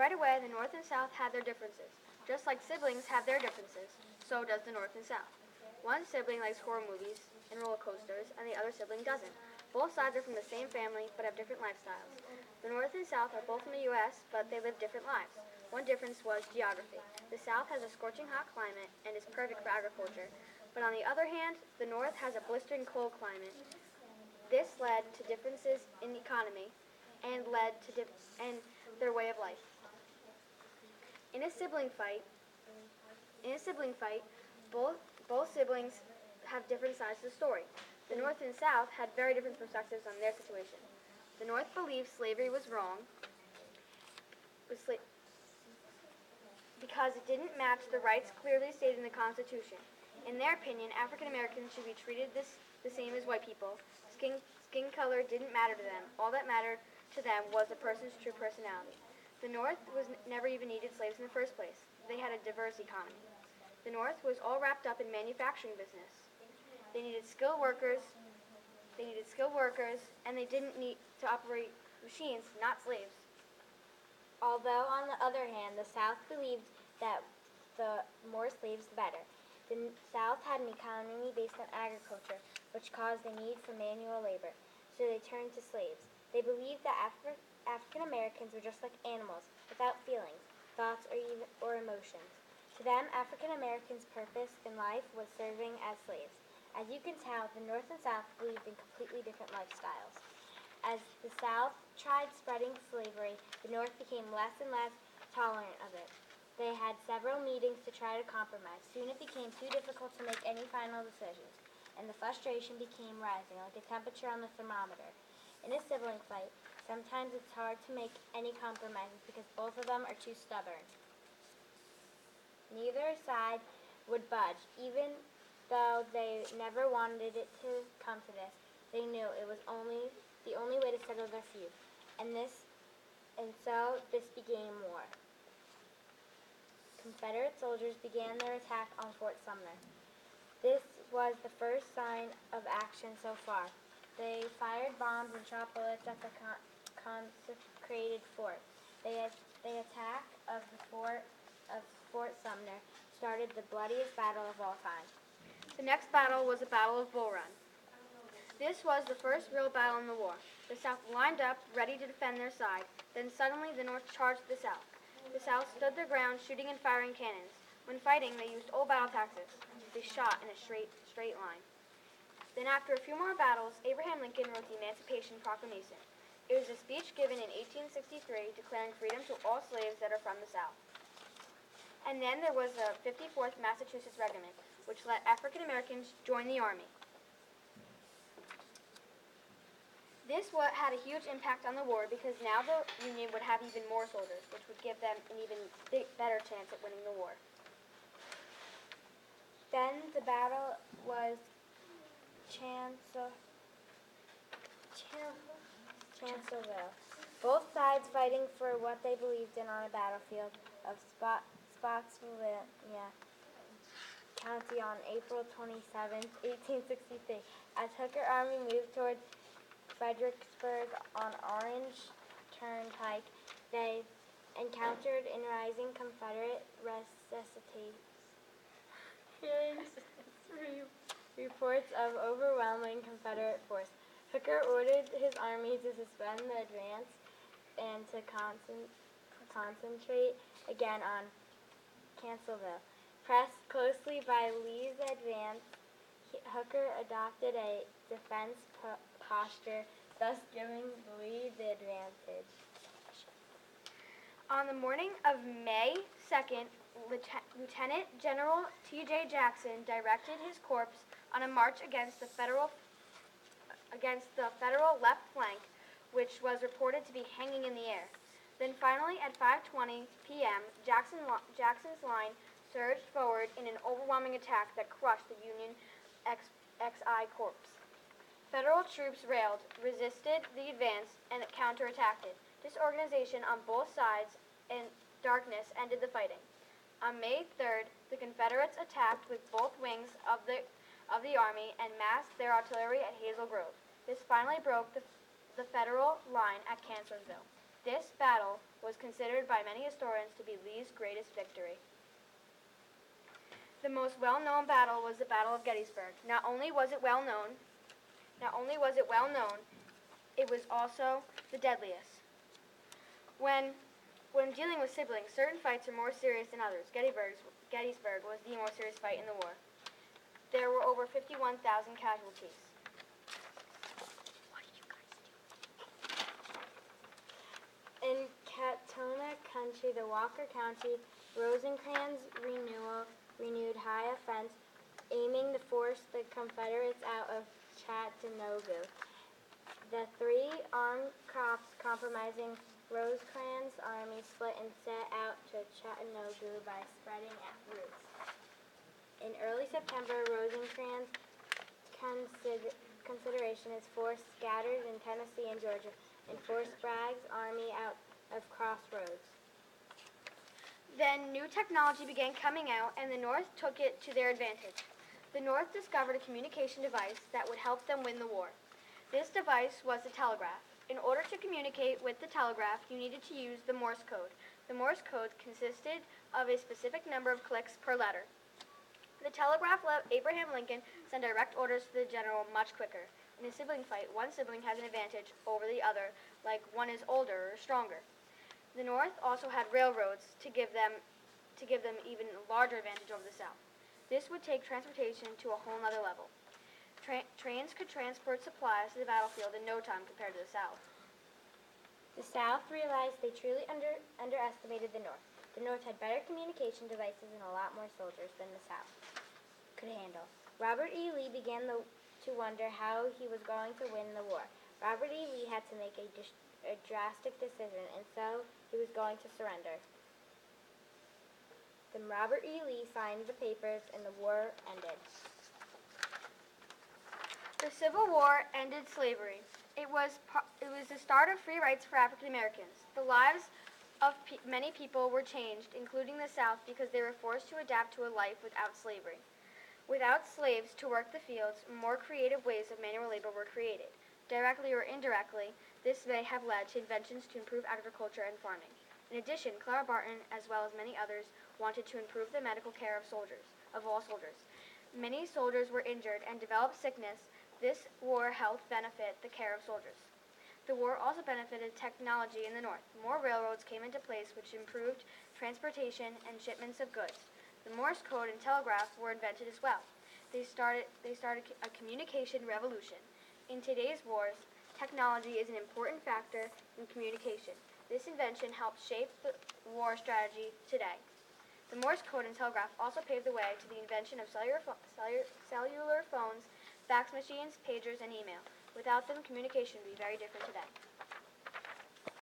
Right away, the North and South had their differences. Just like siblings have their differences, so does the North and South. One sibling likes horror movies and roller coasters, and the other sibling doesn't. Both sides are from the same family, but have different lifestyles. The North and South are both from the U.S., but they live different lives. One difference was geography. The South has a scorching hot climate and is perfect for agriculture, but on the other hand, the North has a blistering cold climate. This led to differences in the economy and led to and their way of life. In a sibling fight, both siblings have different sides to the story. The North and South had very different perspectives on their situation. The North believed slavery was wrong because it didn't match the rights clearly stated in the Constitution. In their opinion, African Americans should be treated the same as white people. Skin color didn't matter to them. All that mattered to them was a person's true personality. The North never even needed slaves in the first place. They had a diverse economy. The North was all wrapped up in manufacturing business. They needed skilled workers, and they didn't need to operate machines, not slaves. Although, on the other hand, the South believed that the more slaves, the better. The South had an economy based on agriculture, which caused the need for manual labor, so they turned to slaves. They believed that African Americans were just like animals, without feelings, thoughts, or emotions. To them, African Americans' purpose in life was serving as slaves. As you can tell, the North and South believed in completely different lifestyles. As the South tried spreading slavery, the North became less and less tolerant of it. They had several meetings to try to compromise. Soon it became too difficult to make any final decisions, and the frustration became rising, like the temperature on the thermometer. In a sibling fight, sometimes it's hard to make any compromises because both of them are too stubborn. Neither side would budge, even though they never wanted it to come to this. They knew it was the only way to settle their feud, and so this became war. Confederate soldiers began their attack on Fort Sumner. This was the first sign of action so far. They fired bombs and shot bullets at the consecrated fort. The attack of Fort Sumner started the bloodiest battle of all time. The next battle was the Battle of Bull Run. This was the first real battle in the war. The South lined up, ready to defend their side. Then suddenly the North charged the South. The South stood their ground, shooting and firing cannons. When fighting, they used old battle tactics. They shot in a straight line. Then after a few more battles, Abraham Lincoln wrote the Emancipation Proclamation. It was a speech given in 1863 declaring freedom to all slaves that are from the South. And then there was the 54th Massachusetts Regiment, which let African Americans join the Army. This had a huge impact on the war because now the Union would have even more soldiers, which would give them an even better chance at winning the war. Then the battle was Chancellorsville. Both sides fighting for what they believed in on a battlefield of Spotsylvania County on April 27, 1863. As Hooker's army moved toward Fredericksburg on Orange Turnpike, they encountered in rising Confederate reports of overwhelming Confederate force. Hooker ordered his army to suspend the advance and to concentrate again on Chancellorsville. Pressed closely by Lee's advance, Hooker adopted a defense posture, thus giving Lee the advantage. On the morning of May 2nd, Lieutenant General T.J. Jackson directed his corps on a march against the Federal left flank, which was reported to be hanging in the air. Then finally, at 5:20 p.m., Jackson's line surged forward in an overwhelming attack that crushed the Union XI Corps. Federal troops railed, resisted the advance, and counterattacked it. Disorganization on both sides and darkness ended the fighting. On May 3rd, the Confederates attacked with both wings of the army and massed their artillery at Hazel Grove. This finally broke the Federal line at Chancellorsville. This battle was considered by many historians to be Lee's greatest victory. The most well-known battle was the Battle of Gettysburg. Not only was it well known, it was also the deadliest. When dealing with siblings, certain fights are more serious than others. Gettysburg was the most serious fight in the war. There were over 51,000 casualties. In Catona County, the Walker County, Rosecrans renewed high offense, aiming to force the Confederates out of Chattanooga. The three armed corps comprising Rosecrans' army split and set out to Chattanooga by spreading at routes. In early September, Rosecrans' Confederation's force scattered in Tennessee and Georgia and forced Bragg's army out of Crossroads. Then new technology began coming out, and the North took it to their advantage. The North discovered a communication device that would help them win the war. This device was the telegraph. In order to communicate with the telegraph, you needed to use the Morse code. The Morse code consisted of a specific number of clicks per letter. The telegraph let Abraham Lincoln send direct orders to the general much quicker. In a sibling fight, one sibling has an advantage over the other, like one is older or stronger. The North also had railroads to give them even a larger advantage over the South. This would take transportation to a whole other level. Trains could transport supplies to the battlefield in no time compared to the South. The South realized they truly underestimated the North. The North had better communication devices and a lot more soldiers than the South could handle. Robert E. Lee began to wonder how he was going to win the war. Robert E. Lee had to make a drastic decision, and so he was going to surrender. Then Robert E. Lee signed the papers, and the war ended. The Civil War ended slavery. It was the start of free rights for African Americans. The lives of many people were changed, including the South, because they were forced to adapt to a life without slavery. Without slaves to work the fields, more creative ways of manual labor were created. Directly or indirectly, this may have led to inventions to improve agriculture and farming. In addition, Clara Barton, as well as many others, wanted to improve the medical care of all soldiers. Many soldiers were injured and developed sickness. This war helped benefit the care of soldiers. The war also benefited technology in the North. More railroads came into place, which improved transportation and shipments of goods. The Morse code and telegraph were invented as well. They started a communication revolution. In today's wars, technology is an important factor in communication. This invention helped shape the war strategy today. The Morse code and telegraph also paved the way to the invention of cellular phones, fax machines, pagers, and email. Without them, communication would be very different today.